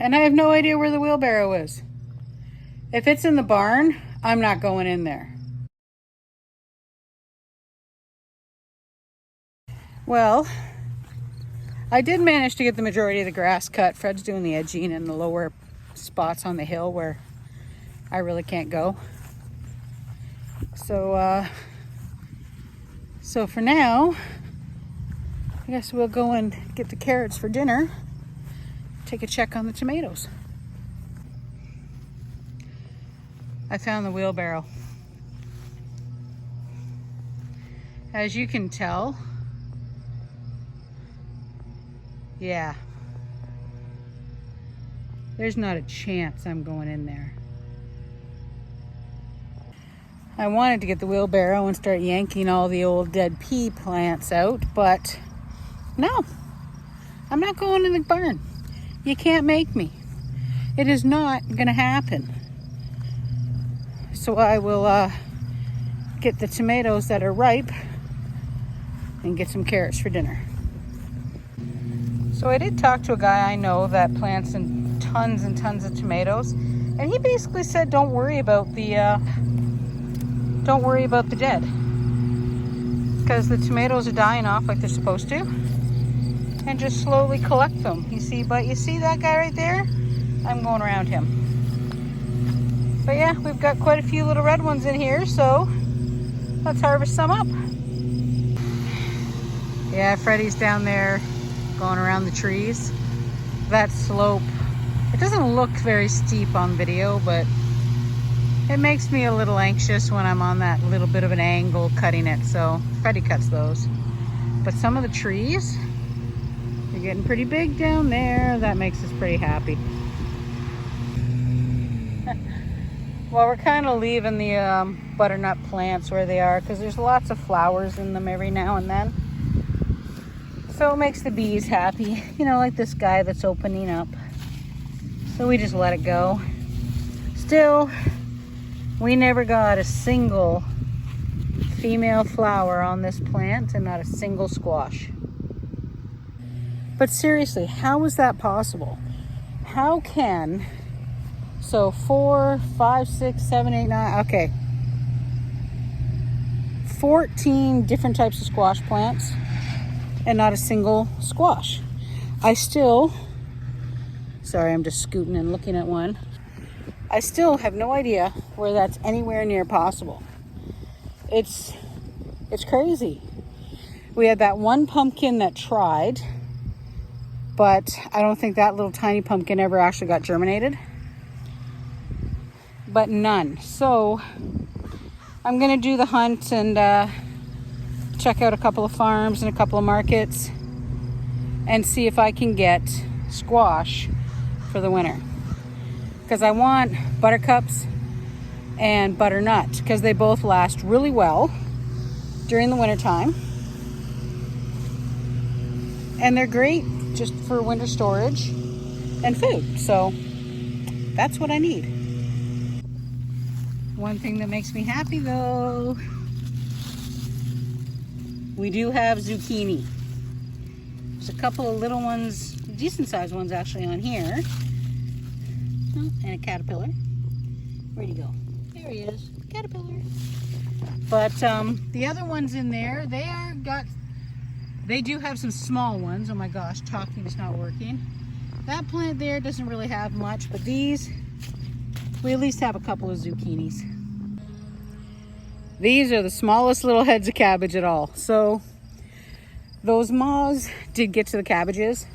and I have no idea where the wheelbarrow is. If it's in the barn, I'm not going in there. Well, I did manage to get the majority of the grass cut. Fred's doing the edging and the lower spots on the hill where I really can't go. So for now, I guess we'll go and get the carrots for dinner. Take a check on the tomatoes. I found the wheelbarrow. As you can tell, yeah, there's not a chance I'm going in there. I wanted to get the wheelbarrow and start yanking all the old dead pea plants out, but no, I'm not going in the barn. You can't make me. It is not gonna happen. So I will get the tomatoes that are ripe and get some carrots for dinner. So I did talk to a guy I know that plants in tons and tons of tomatoes, and he basically said don't worry about the dead, because the tomatoes are dying off like they're supposed to, and just slowly collect them. You see that guy right there? I'm going around him. But yeah, we've got quite a few little red ones in here, so let's harvest some up. Yeah, Freddie's down there going around the trees. That slope, it doesn't look very steep on video, but it makes me a little anxious when I'm on that little bit of an angle cutting it, so Freddie cuts those. But some of the trees, they're getting pretty big down there. That makes us pretty happy. Well, we're kind of leaving the butternut plants where they are because there's lots of flowers in them every now and then. So it makes the bees happy, you know, like this guy that's opening up. So we just let it go. Still, we never got a single female flower on this plant and not a single squash. But seriously, how is that possible? How can, so 4, 5, 6, 7, 8, 9, okay, 14 different types of squash plants and not a single squash? Sorry, I'm just scooting and looking at one. I still have no idea where that's anywhere near possible. It's crazy. We had that one pumpkin that tried, but I don't think that little tiny pumpkin ever actually got germinated. But none. So I'm gonna do the hunt and check out a couple of farms and a couple of markets and see if I can get squash for the winter. Because I want buttercups and butternut because they both last really well during the winter time. And they're great just for winter storage and food. So that's what I need. One thing that makes me happy though, we do have zucchini. There's a couple of little ones, decent sized ones actually on here. Oh, and a caterpillar. Where'd he go? There he is, caterpillar. But the other ones in there, they do have some small ones. Oh my gosh, talking is not working. That plant there doesn't really have much, but these, we at least have a couple of zucchinis. These are the smallest little heads of cabbage at all. So those moths did get to the cabbages.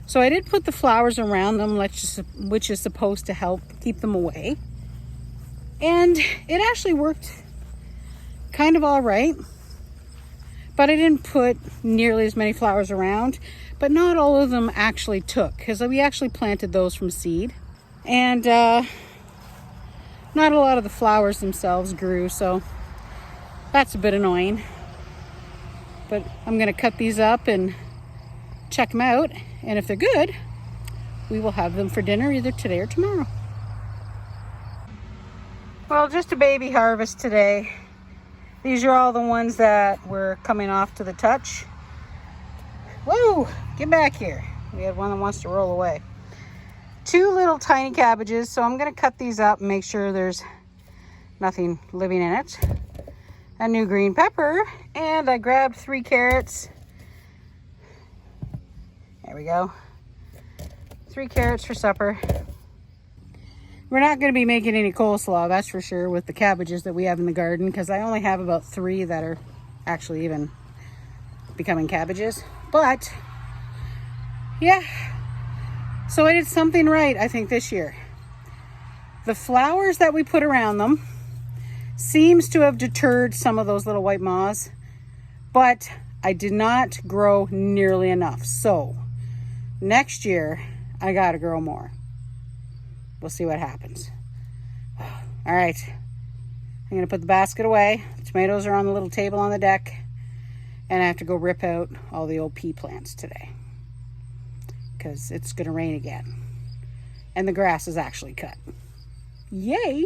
So I did put the flowers around them, which is supposed to help keep them away. And it actually worked kind of all right. But I didn't put nearly as many flowers around. But not all of them actually took, because we actually planted those from seed. And not a lot of the flowers themselves grew, so that's a bit annoying. But I'm going to cut these up and check them out. And if they're good, we will have them for dinner either today or tomorrow. Well, just a baby harvest today. These are all the ones that were coming off to the touch. Whoa, get back here. We had one that wants to roll away. 2 little tiny cabbages, so I'm going to cut these up and make sure there's nothing living in it. A new green pepper, and I grabbed 3 carrots. There we go. 3 carrots for supper. We're not going to be making any coleslaw, that's for sure, with the cabbages that we have in the garden, because I only have about 3 that are actually even becoming cabbages. But yeah, so I did something right, I think, this year. The flowers that we put around them seems to have deterred some of those little white moths, but I did not grow nearly enough. So next year I gotta grow more. We'll see what happens. All right, I'm gonna put the basket away. The tomatoes are on the little table on the deck, and I have to go rip out all the old pea plants today because it's gonna rain again, and the grass is actually cut. Yay!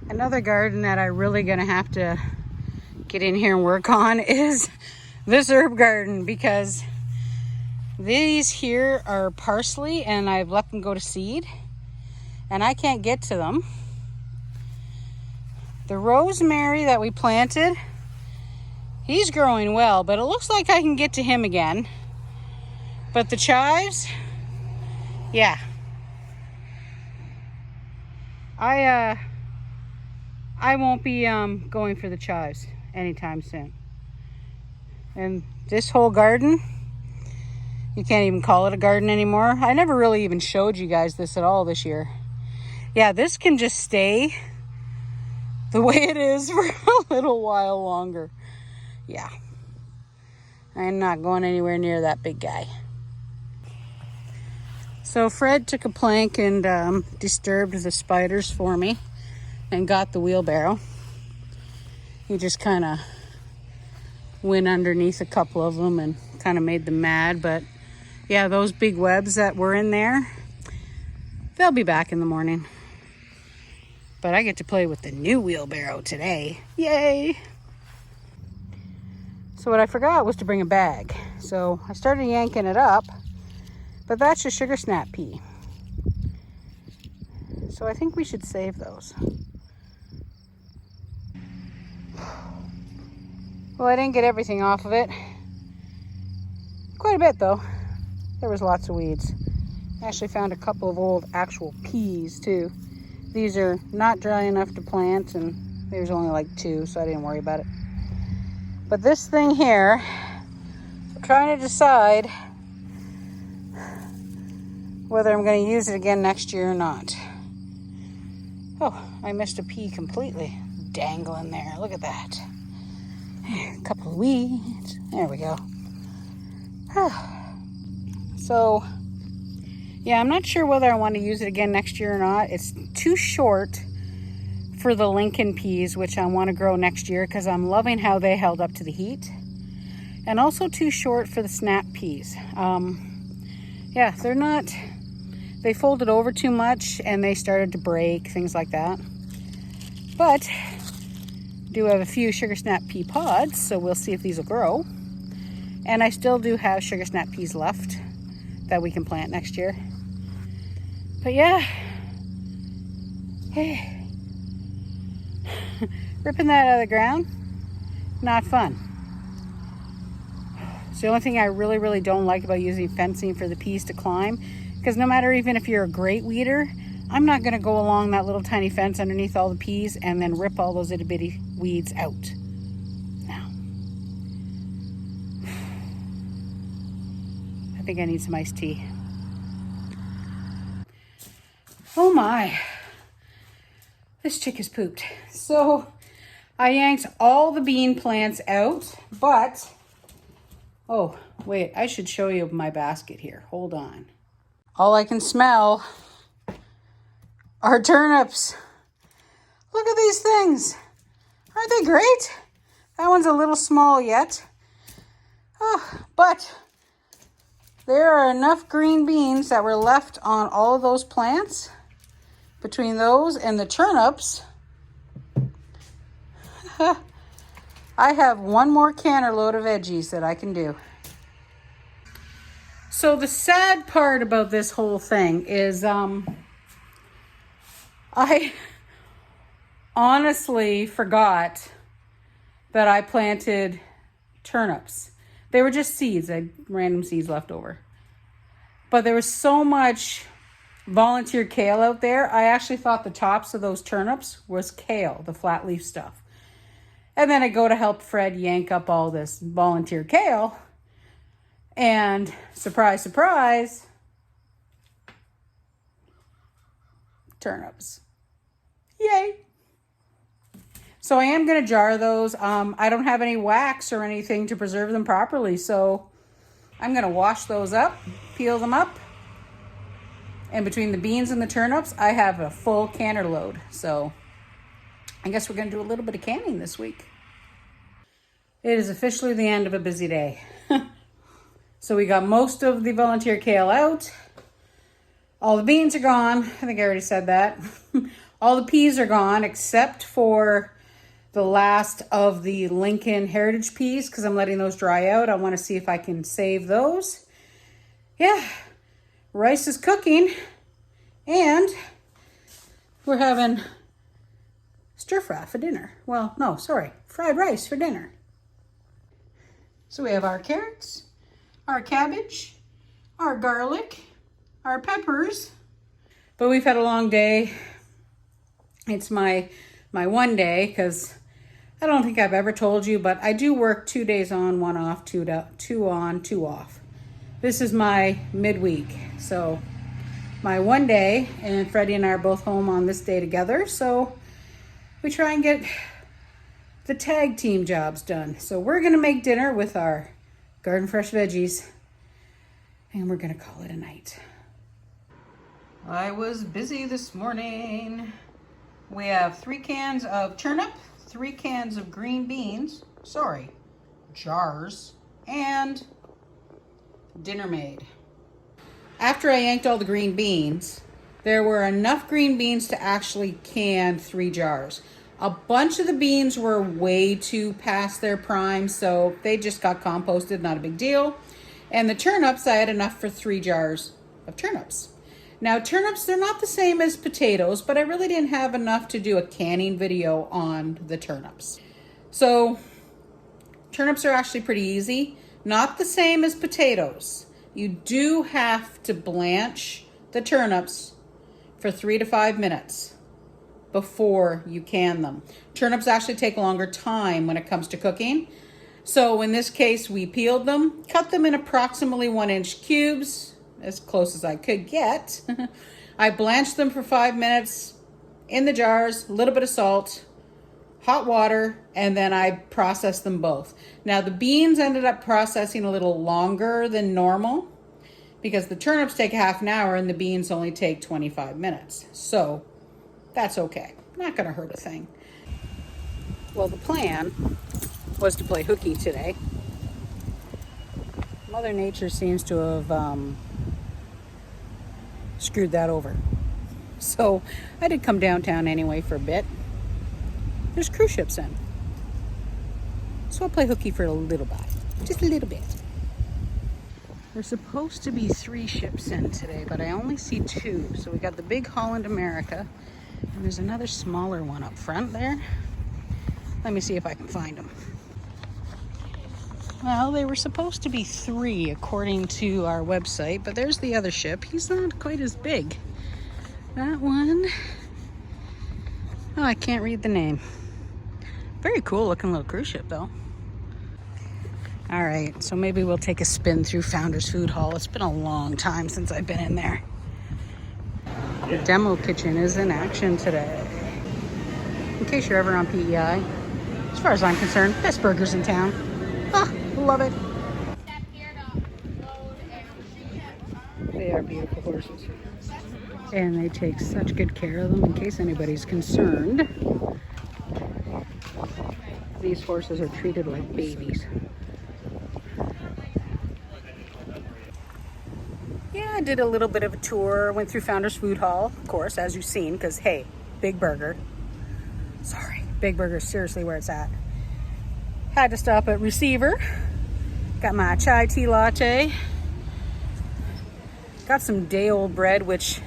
Another garden that I really gonna have to get in here and work on is this herb garden, because these here are parsley and I've let them go to seed and I can't get to them. The rosemary that we planted, he's growing well, but it looks like I can get to him again. But the chives, yeah. I won't be going for the chives anytime soon. And this whole garden, you can't even call it a garden anymore. I never really even showed you guys this at all this year. Yeah, this can just stay the way it is for a little while longer. Yeah, I'm not going anywhere near that big guy. So Fred took a plank and disturbed the spiders for me and got the wheelbarrow. He just kind of went underneath a couple of them and kind of made them mad. But yeah, those big webs that were in there, they'll be back in the morning. But I get to play with the new wheelbarrow today. Yay! So what I forgot was to bring a bag. So I started yanking it up, but that's a sugar snap pea. So I think we should save those. Well, I didn't get everything off of it. Quite a bit though. There was lots of weeds. I actually found a couple of old actual peas too. These are not dry enough to plant, and there's only like 2, so I didn't worry about it. But this thing here, I'm trying to decide whether I'm going to use it again next year or not. Oh, I missed a pea completely dangling there. Look at that. A couple of weeds. There we go. So, yeah, I'm not sure whether I want to use it again next year or not. It's too short for the Lincoln peas, which I want to grow next year because I'm loving how they held up to the heat. And also too short for the snap peas. Yeah, they're not, they folded over too much and they started to break, things like that. But do have a few sugar snap pea pods, so we'll see if these will grow. And I still do have sugar snap peas left that we can plant next year. But yeah, hey, ripping that out of the ground, not fun. It's the only thing I really don't like about using fencing for the peas to climb, because no matter even if you're a great weeder, I'm not going to go along that little tiny fence underneath all the peas and then rip all those itty bitty weeds out. No. I think I need some iced tea. Oh my, this chick has pooped. So I yanked all the bean plants out, but, oh wait, I should show you my basket here. Hold on. All I can smell are turnips. Look at these things. Aren't they great? That one's a little small yet. Oh, but there are enough green beans that were left on all of those plants. Between those and the turnips, I have one more canner load of veggies that I can do. So the sad part about this whole thing is I honestly forgot that I planted turnips. They were just seeds, I had random seeds left over. But there was so much volunteer kale out there, I actually thought the tops of those turnips was kale, the flat leaf stuff. And then I go to help Fred yank up all this volunteer kale. And surprise, surprise, turnips. Yay. So I am going to jar those. I don't have any wax or anything to preserve them properly. So I'm going to wash those up, peel them up. And between the beans and the turnips, I have a full canner load. So I guess we're going to do a little bit of canning this week. It is officially the end of a busy day. So we got most of the volunteer kale out. All the beans are gone. I think I already said that. All the peas are gone except for the last of the Lincoln Heritage peas because I'm letting those dry out. I want to see if I can save those. Yeah, rice is cooking and we're having stir fry for dinner. Well, no, sorry, fried rice for dinner. So we have our carrots, our cabbage, our garlic, our peppers. But we've had a long day. It's my one day because I don't think I've ever told you, but I do work 2 days on, 1 off, 2 on, 2 off. This is my midweek. So my one day, and Freddie and I are both home on this day together. So we try and get the tag team jobs done. So we're going to make dinner with our garden fresh veggies and we're going to call it a night. I was busy this morning. We have 3 cans of turnip, 3 cans of green beans, jars, and dinner made. After I yanked all the green beans, there were enough green beans to actually can 3 jars. A bunch of the beans were way too past their prime, so they just got composted, not a big deal. And the turnips, I had enough for 3 jars of turnips. Now, turnips, they're not the same as potatoes, but I really didn't have enough to do a canning video on the turnips. So, turnips are actually pretty easy. Not the same as potatoes. You do have to blanch the turnips for 3 to 5 minutes before you can them. Turnips actually take longer time when it comes to cooking. So in this case, we peeled them, cut them in approximately 1-inch cubes, as close as I could get. I blanched them for 5 minutes in the jars, a little bit of salt, hot water, and then I processed them both. Now the beans ended up processing a little longer than normal because the turnips take a half an hour and the beans only take 25 minutes. So that's okay. Not gonna hurt a thing. Well, the plan was to play hooky today. Mother Nature seems to have screwed that over. So I did come downtown anyway for a bit. There's cruise ships in. So I'll play hooky for a little bit. Just a little bit. There's supposed to be 3 ships in today, but I only see 2. So we got the big Holland America, and there's another smaller one up front there. Let me see if I can find them. Well, they were supposed to be 3 according to our website, but there's the other ship. He's not quite as big. That one, oh, I can't read the name. Very cool looking little cruise ship though. All right, so maybe we'll take a spin through Founders Food Hall. It's been a long time since I've been in there. The demo kitchen is in action today. In case you're ever on PEI, as far as I'm concerned, best burgers in town. Ah, love it. They are beautiful horses. And they take such good care of them in case anybody's concerned. These horses are treated like babies. Yeah, I did a little bit of a tour, went through Founders Food Hall, of course, as you've seen, because hey, Big Burger. Sorry, Big Burger is seriously where it's at. Had to stop at Receiver. Got my chai tea latte. Got some day-old bread, which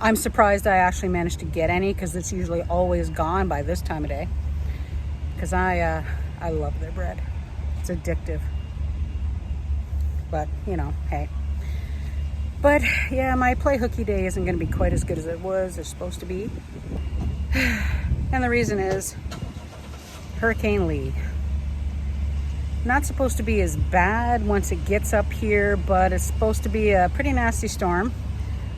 I'm surprised I actually managed to get any because it's usually always gone by this time of day. Because I love their bread. It's addictive. But, you know, hey. But, yeah, my play hooky day isn't going to be quite as good as it was or supposed to be. And the reason is Hurricane Lee. Not supposed to be as bad once it gets up here, but it's supposed to be a pretty nasty storm.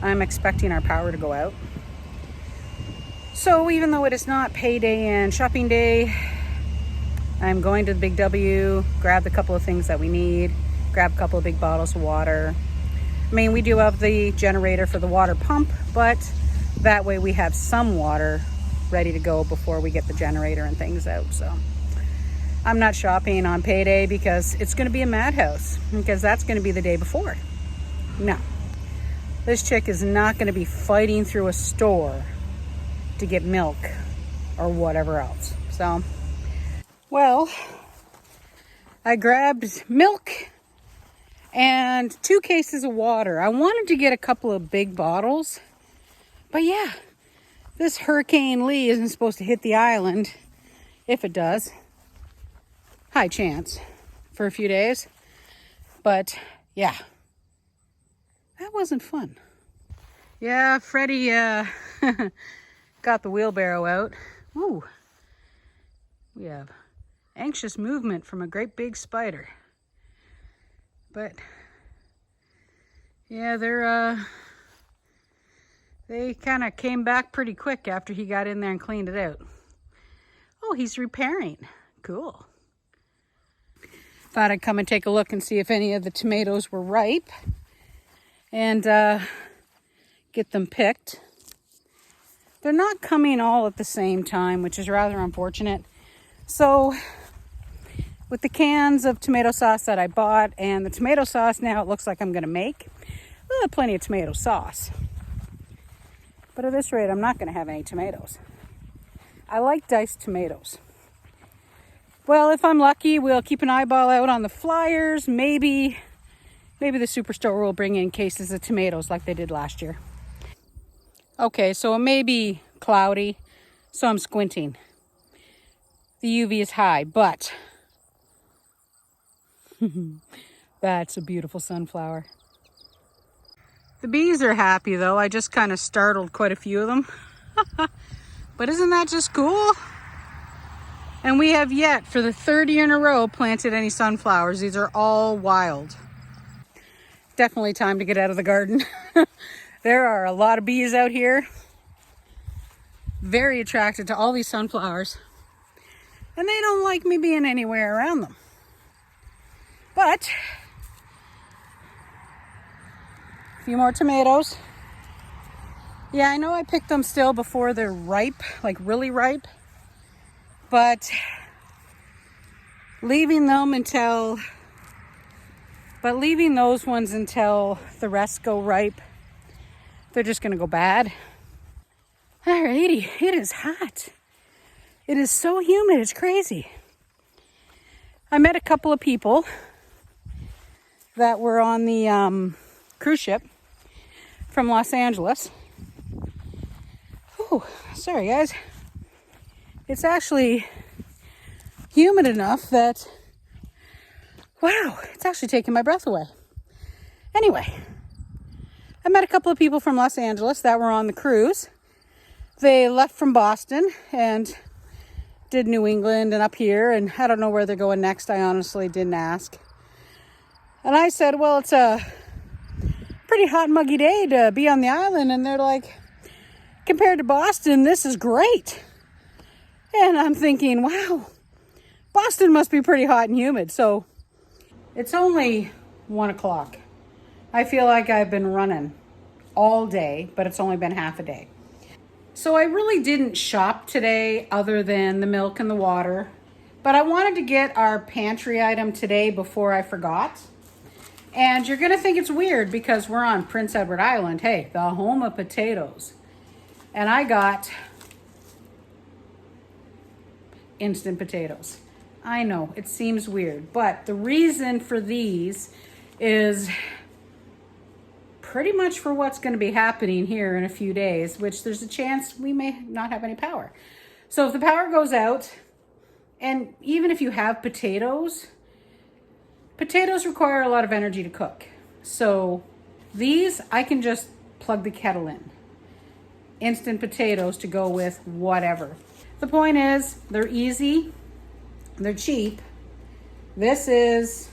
I'm expecting our power to go out. So even though it is not payday and shopping day, I'm going to the Big W, grab a couple of things that we need, grab a couple of big bottles of water. I mean, we do have the generator for the water pump, but that way we have some water ready to go before we get the generator and things out. So I'm not shopping on payday because it's going to be a madhouse, because that's going to be the day before. No, this chick is not going to be fighting through a store to get milk or whatever else. So, well, I grabbed milk and 2 cases of water. I wanted to get a couple of big bottles, but yeah, this Hurricane Lee isn't supposed to hit the island. If it does, high chance for a few days. But yeah, that wasn't fun. Yeah, Freddie got the wheelbarrow out. Ooh, we have anxious movement from a great big spider. But yeah, they kind of came back pretty quick after he got in there and cleaned it out. Oh, he's repairing. Cool. Thought I'd come and take a look and see if any of the tomatoes were ripe and get them picked. They're not coming all at the same time, which is rather unfortunate. So with the cans of tomato sauce that I bought and the tomato sauce now it looks like I'm going to make, we'll have plenty of tomato sauce. But at this rate, I'm not going to have any tomatoes. I like diced tomatoes. Well, if I'm lucky, we'll keep an eyeball out on the flyers. Maybe the Superstore will bring in cases of tomatoes like they did last year. Okay, so it may be cloudy, so I'm squinting. The UV is high, but that's a beautiful sunflower. The bees are happy though. I just kind of startled quite a few of them. But isn't that just cool? And we have yet, for the 3rd year in a row, planted any sunflowers. These are all wild. Definitely time to get out of the garden. There are a lot of bees out here. Very attracted to all these sunflowers. And they don't like me being anywhere around them. But a few more tomatoes. Yeah, I know I picked them still before they're ripe, like really ripe. But leaving those ones until the rest go ripe, they're just gonna go bad. Alrighty, it is hot. It is so humid, it's crazy. I met a couple of people that were on the cruise ship from Los Angeles. Oh, sorry guys. It's actually humid enough that, wow, it's actually taking my breath away. Anyway, I met a couple of people from Los Angeles that were on the cruise. They left from Boston and did New England and up here, and I don't know where they're going next. I honestly didn't ask. And I said, well, it's a pretty hot, muggy day to be on the island. And they're like, compared to Boston, this is great. And I'm thinking, wow, Boston must be pretty hot and humid. So it's only 1 o'clock. I feel like I've been running all day, but it's only been half a day. So I really didn't shop today other than the milk and the water. But I wanted to get our pantry item today before I forgot. And you're going to think it's weird because we're on Prince Edward Island. Hey, the home of potatoes. And I got instant potatoes. I know, it seems weird, but the reason for these is pretty much for what's going to be happening here in a few days, which there's a chance we may not have any power. So if the power goes out, and even if you have potatoes require a lot of energy to cook. So these, I can just plug the kettle in. Instant potatoes to go with whatever. The point is, they're easy, they're cheap. This is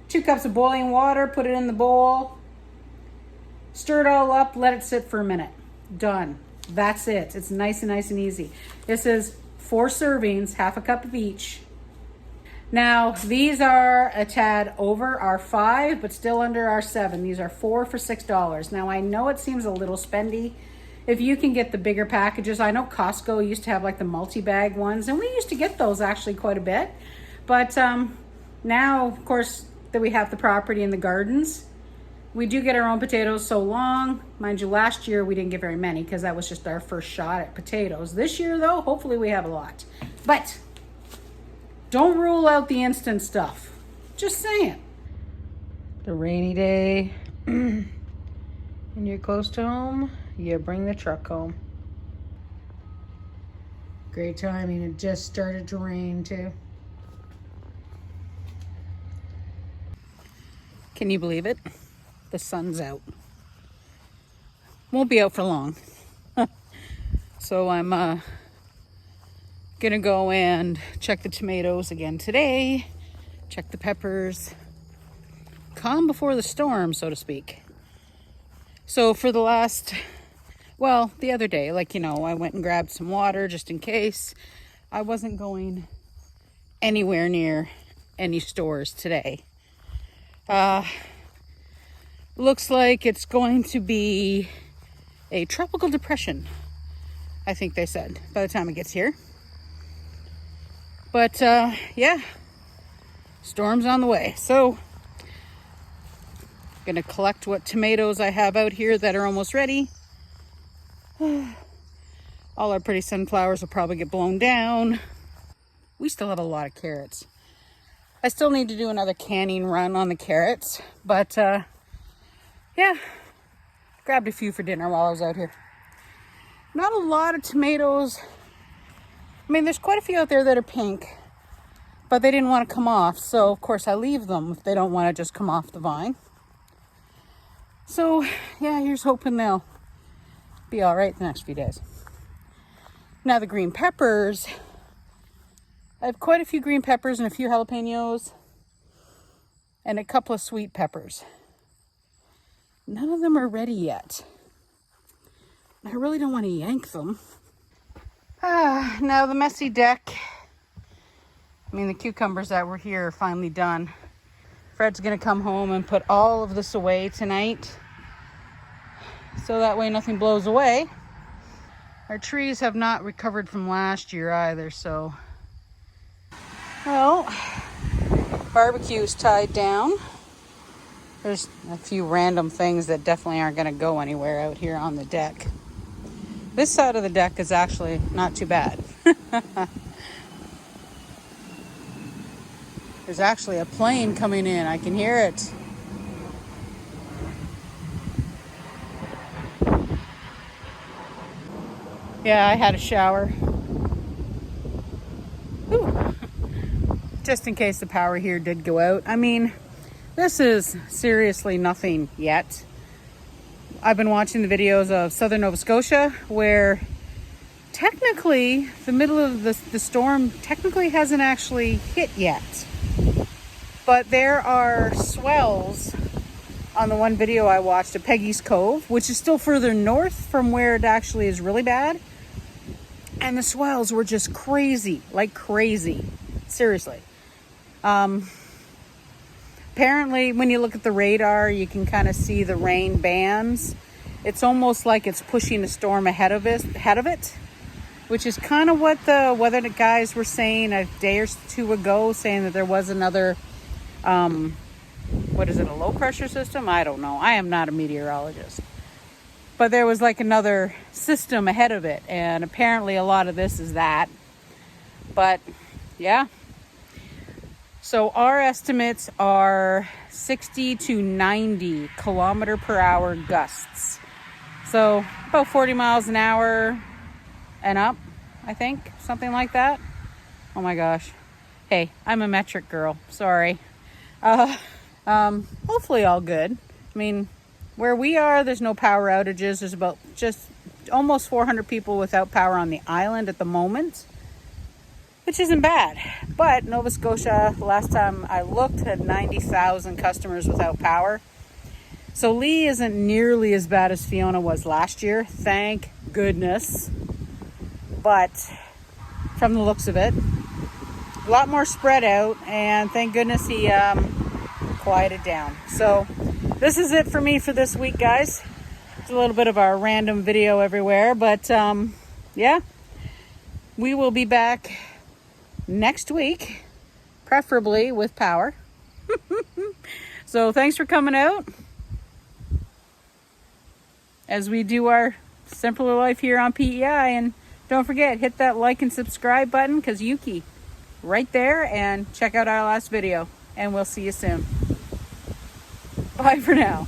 2 cups of boiling water, put it in the bowl, stir it all up, let it sit for a minute. Done. That's it. It's nice and easy. This is 4 servings, half a cup of each. Now, these are a tad over our 5, but still under our 7. These are 4 for $6. Now, I know it seems a little spendy. If you can get the bigger packages, I know Costco used to have like the multi-bag ones, and we used to get those actually quite a bit. But now, of course, that we have the property and the gardens, we do get our own potatoes so long. Mind you, last year we didn't get very many because that was just our first shot at potatoes. This year, though, hopefully we have a lot. But don't rule out the instant stuff. Just saying. The rainy day, and you're close to home, you bring the truck home. Great timing. It just started to rain, too. Can you believe it? The sun's out. Won't be out for long. So I'm gonna go and check the tomatoes again today, check the peppers. Calm before the storm, so to speak. So for the last, well, the other day, like, you know, I went and grabbed some water just in case. I wasn't going anywhere near any stores today. Looks like it's going to be a tropical depression, I think they said, by the time it gets here. But yeah, storm's on the way. So gonna collect what tomatoes I have out here that are almost ready. All our pretty sunflowers will probably get blown down. We still have a lot of carrots. I still need to do another canning run on the carrots, but yeah, grabbed a few for dinner while I was out here. Not a lot of tomatoes. I mean, there's quite a few out there that are pink, but they didn't want to come off. So, of course, I leave them if they don't want to just come off the vine. So, yeah, here's hoping they'll be all right the next few days. Now, the green peppers. I have quite a few green peppers and a few jalapenos and a couple of sweet peppers. None of them are ready yet. I really don't want to yank them. Now the messy deck. I mean, the cucumbers that were here are finally done. Fred's gonna come home and put all of this away tonight, so that way nothing blows away. Our trees have not recovered from last year either, so. Well, barbecue's tied down. There's a few random things that definitely aren't gonna go anywhere out here on the deck. This side of the deck is actually not too bad. There's actually a plane coming in. I can hear it. Yeah, I had a shower. Whew. Just in case the power here did go out. I mean, this is seriously nothing yet. I've been watching the videos of southern Nova Scotia where technically the middle of the storm technically hasn't actually hit yet. But there are swells on the one video I watched at Peggy's Cove, which is still further north from where it actually is really bad. And the swells were just crazy, like crazy. Seriously. Apparently, when you look at the radar, you can kind of see the rain bands. It's almost like it's pushing the storm ahead of it, which is kind of what the weather guys were saying a day or two ago, saying that there was another, what is it, a low pressure system? I don't know. I am not a meteorologist. But there was like another system ahead of it, and apparently a lot of this is that. But, yeah. So our estimates are 60 to 90 kilometer per hour gusts. So about 40 miles an hour and up, I think, something like that. Oh my gosh. Hey, I'm a metric girl. Sorry. Hopefully all good. I mean, where we are, there's no power outages. There's about just almost 400 people without power on the island at the moment, which isn't bad. But Nova Scotia, last time I looked, had 90,000 customers without power. So Lee isn't nearly as bad as Fiona was last year, thank goodness. But from the looks of it, a lot more spread out, and thank goodness he quieted down. So this is it for me for this week, guys. It's a little bit of a random video everywhere, but yeah, we will be back next week, preferably with power. So thanks for coming out as we do our simpler life here on PEI. And don't forget, hit that like and subscribe button, because Yuki right there, and check out our last video, and we'll see you soon. Bye for now.